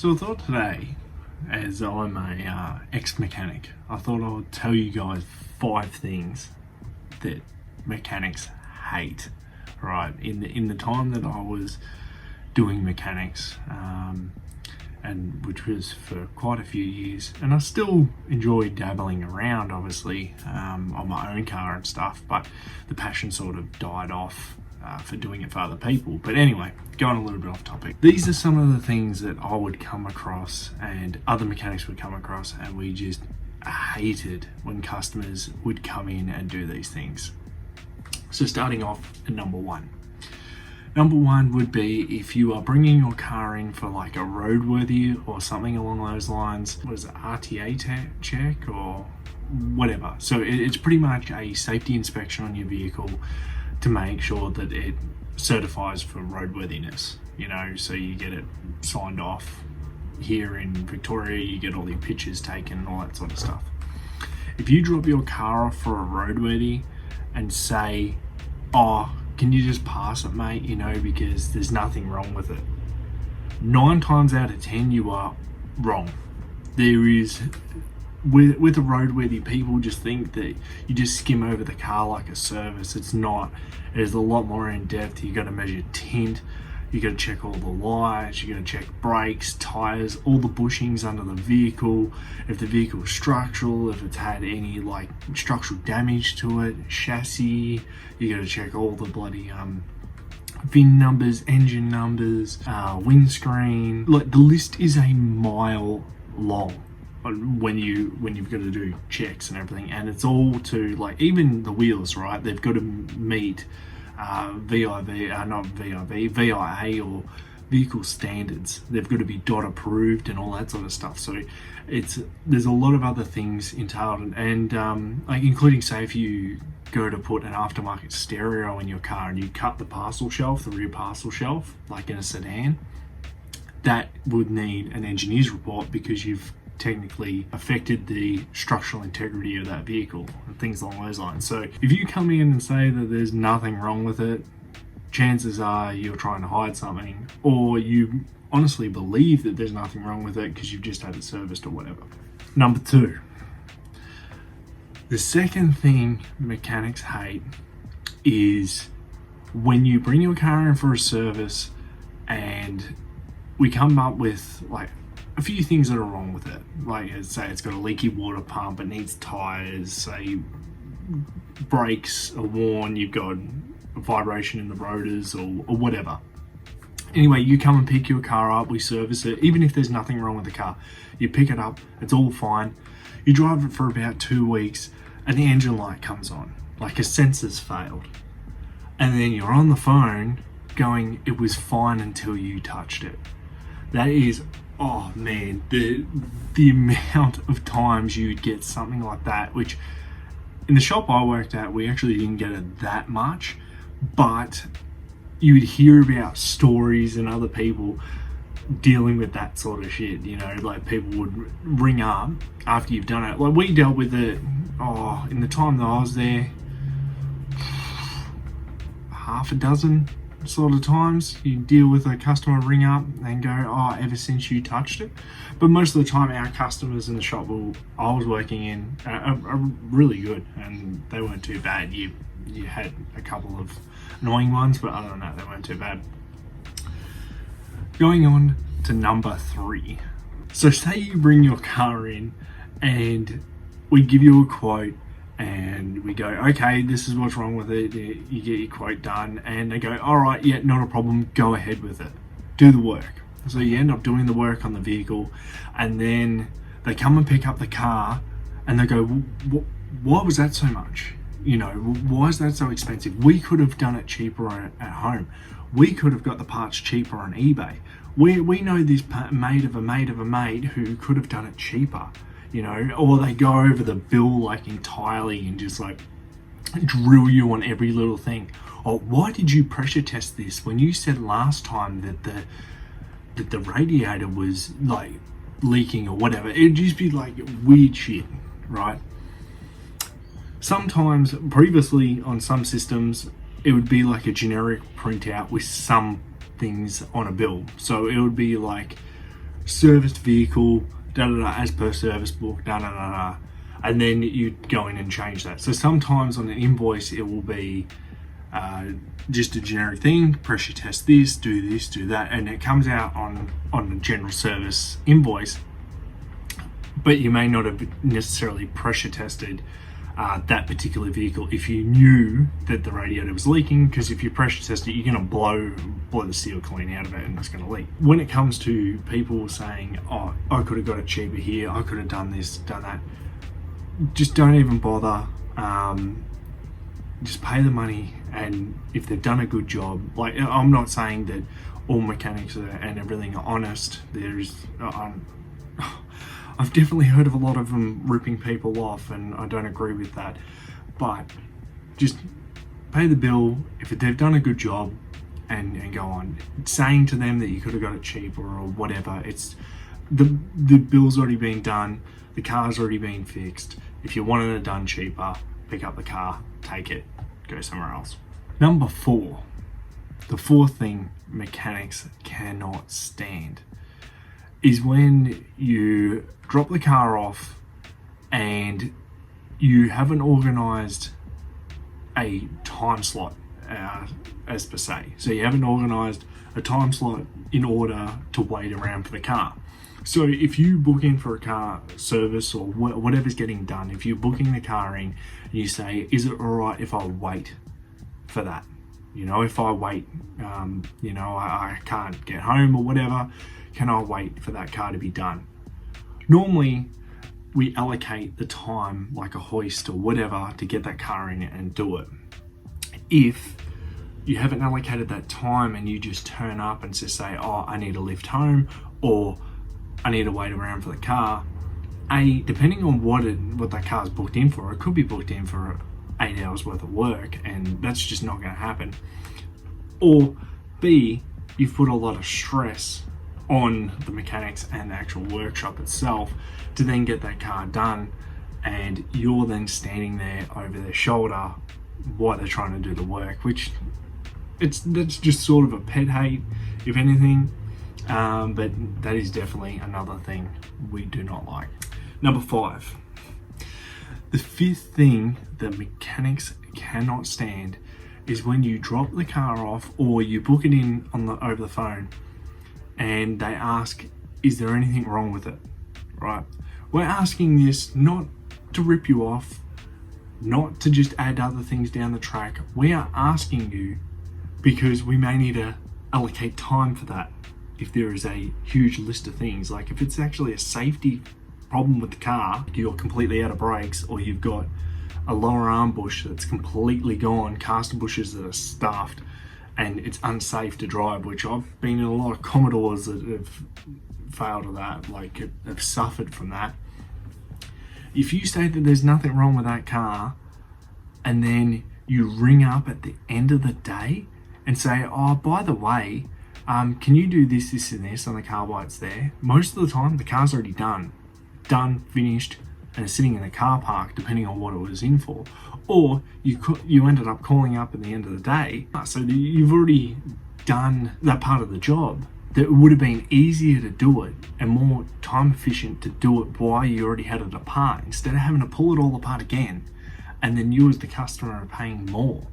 So I thought today, as I'm a ex-mechanic, I thought I would tell you guys 5 things that mechanics hate. Right, in the time that I was doing mechanics, and which was for quite a few years, and I still enjoy dabbling around, obviously, on my own car and stuff. But the passion sort of died off for doing it for other people. But anyway, going a little bit off topic. These are some of the things that I would come across and other mechanics would come across, and we just hated when customers would come in and do these things. So starting off at number one. Number one would be if you are bringing your car in for like a roadworthy or something along those lines. What is it, RTA check or whatever. So it's pretty much a safety inspection on your vehicle to make sure that it certifies for roadworthiness. You know, so you get it signed off. Here in Victoria, you get all your pictures taken and all that sort of stuff. If you drop your car off for a roadworthy and say, oh, can you just pass it, mate, you know, because there's nothing wrong with it, 9 times out of 10 you are wrong. There is, with a roadworthy, people just think that you just skim over the car like a service. It's not. It is a lot more in depth. You got to measure tint, you got to check all the lights, you got to check brakes, tires, all the bushings under the vehicle, if the vehicle is structural, if it's had any like structural damage to it, chassis, you got to check all the bloody VIN numbers, engine numbers, windscreen. Like, the list is a mile long when you've got to do checks and everything, and it's all to, like, even the wheels, right? They've got to meet VIA or vehicle standards. They've got to be DOT approved and all that sort of stuff. So there's a lot of other things entailed, and like, including, say, if you go to put an aftermarket stereo in your car and you cut the parcel shelf, the rear parcel shelf, like in a sedan, that would need an engineer's report because you've technically affected the structural integrity of that vehicle and things along those lines. So if you come in and say that there's nothing wrong with it, chances are you're trying to hide something, or you honestly believe that there's nothing wrong with it because you've just had it serviced or whatever. Number 2. The second thing mechanics hate is when you bring your car in for a service and we come up with like a few things that are wrong with it. Like, say it's got a leaky water pump, it needs tires, say brakes are worn, you've got a vibration in the rotors or whatever. Anyway, you come and pick your car up, we service it, even if there's nothing wrong with the car. You pick it up, it's all fine. You drive it for about 2 weeks and the engine light comes on, like a sensor's failed. And then you're on the phone going, it was fine until you touched it. That is, oh man, the amount of times you'd get something like that, which in the shop I worked at, we actually didn't get it that much, but you would hear about stories and other people dealing with that sort of shit, you know, like people would ring up after you've done it. Like, we dealt with it, in the time that I was there, half a dozen sort of times. You deal with a customer ring up and go, ever since you touched it. But most of the time our customers in the shop I was working in are really good, and they weren't too bad. You had a couple of annoying ones, but other than that they weren't too bad. Going on to number 3. So say you bring your car in and we give you a quote and we go, okay, this is what's wrong with it. You get your quote done and they go, all right, yeah, not a problem, go ahead with it. Do the work. So you end up doing the work on the vehicle, and then they come and pick up the car and they go, why was that so much? You know, why is that so expensive? We could have done it cheaper at home. We could have got the parts cheaper on eBay. We know this mate of a mate of a mate who could have done it cheaper, you know. Or they go over the bill like entirely and just like drill you on every little thing. Or, why did you pressure test this when you said last time that the radiator was like leaking or whatever? It'd just be like weird shit, right? Sometimes, previously on some systems, it would be like a generic printout with some things on a bill. So it would be like serviced vehicle, as per service book, and then you go in and change that. So sometimes on an invoice it will be just a generic thing, pressure test this, do that, and it comes out on a general service invoice, but you may not have necessarily pressure tested that particular vehicle if you knew that the radiator was leaking, because if you pressure test it, you're going to blow the seal clean out of it and it's going to leak. When it comes to people saying, oh, I could have got it cheaper here, I could have done this, done that, just don't even bother. Just pay the money, and if they've done a good job, like, I'm not saying that all mechanics and everything are honest. I've definitely heard of a lot of them ripping people off, and I don't agree with that. But just pay the bill if they've done a good job, and go on. Saying to them that you could have got it cheaper or whatever, it's the bill's already been done, the car's already been fixed. If you wanted it done cheaper, pick up the car, take it, go somewhere else. Number 4, the fourth thing mechanics cannot stand is when you drop the car off and you haven't organised a time slot as per se. So you haven't organised a time slot in order to wait around for the car. So if you book in for a car service or whatever's getting done, if you're booking the car in and you say, is it all right if I wait for that? You know, if I wait, I can't get home or whatever, can I wait for that car to be done? Normally, we allocate the time, like a hoist or whatever, to get that car in and do it. If you haven't allocated that time and you just turn up and just say, oh, I need a lift home, or I need to wait around for the car, depending on what that car's booked in for, it could be booked in for 8 hours worth of work, and that's just not going to happen. Or B, you've put a lot of stress on the mechanics and the actual workshop itself to then get that car done, and you're then standing there over their shoulder while they're trying to do the work, which that's just sort of a pet hate, if anything. But that is definitely another thing we do not like. Number 5. The 5th thing that mechanics cannot stand is when you drop the car off or you book it in over the phone and they ask, is there anything wrong with it? Right? We're asking this not to rip you off, not to just add other things down the track. We are asking you because we may need to allocate time for that. If there is a huge list of things, like if it's actually a safety problem with the car, you're completely out of brakes, or you've got a lower arm bush that's completely gone, caster bushes that are stuffed, and it's unsafe to drive, which I've been in a lot of Commodores that have failed to that, like have suffered from that. If you say that there's nothing wrong with that car, and then you ring up at the end of the day and say, oh, by the way, can you do this, this, and this on the car while it's there? Most of the time, the car's already done, finished, and it's sitting in the car park, depending on what it was in for. Or you ended up calling up at the end of the day, so you've already done that part of the job. That it would have been easier to do it and more time efficient to do it while you already had it apart, instead of having to pull it all apart again, and then you as the customer are paying more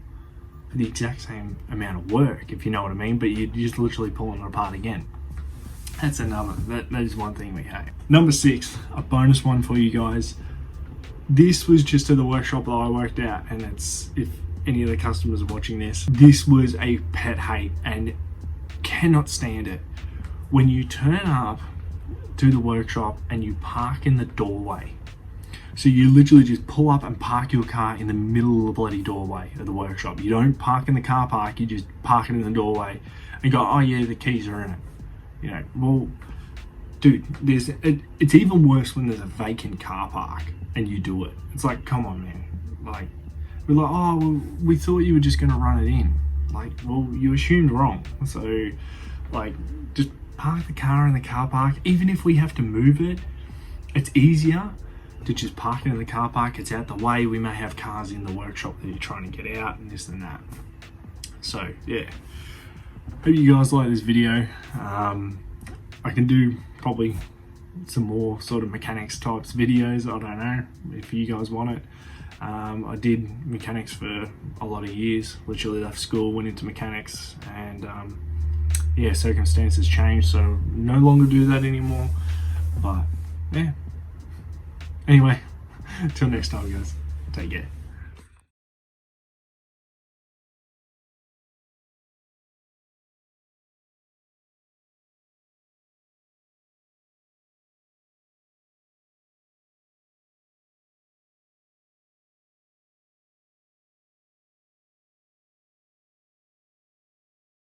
for the exact same amount of work, if you know what I mean, but you're just literally pulling it apart again. That's that is one thing we hate. Number 6, a bonus one for you guys. This was just at the workshop that I worked at, and it's, if any of the customers are watching this was a pet hate and cannot stand it. When you turn up to the workshop and you park in the doorway. So you literally just pull up and park your car in the middle of the bloody doorway of the workshop. You don't park in the car park, you just park it in the doorway and go, oh yeah, the keys are in it. You know, well, dude, it's even worse when there's a vacant car park and you do it. It's like, come on, man. Like, we're like, oh, well, we thought you were just going to run it in. Like, well, you assumed wrong. So, like, just park the car in the car park. Even if we have to move it, it's easier to just park it in the car park. It's out the way. We may have cars in the workshop that you're trying to get out and this and that. So, yeah. Hope you guys like this video. I I can do probably some more sort of mechanics types videos. I don't know if you guys want it. I did mechanics for a lot of years, literally left school, went into mechanics, and yeah, circumstances changed, so no longer do that anymore. But yeah, anyway, till next time guys, take care.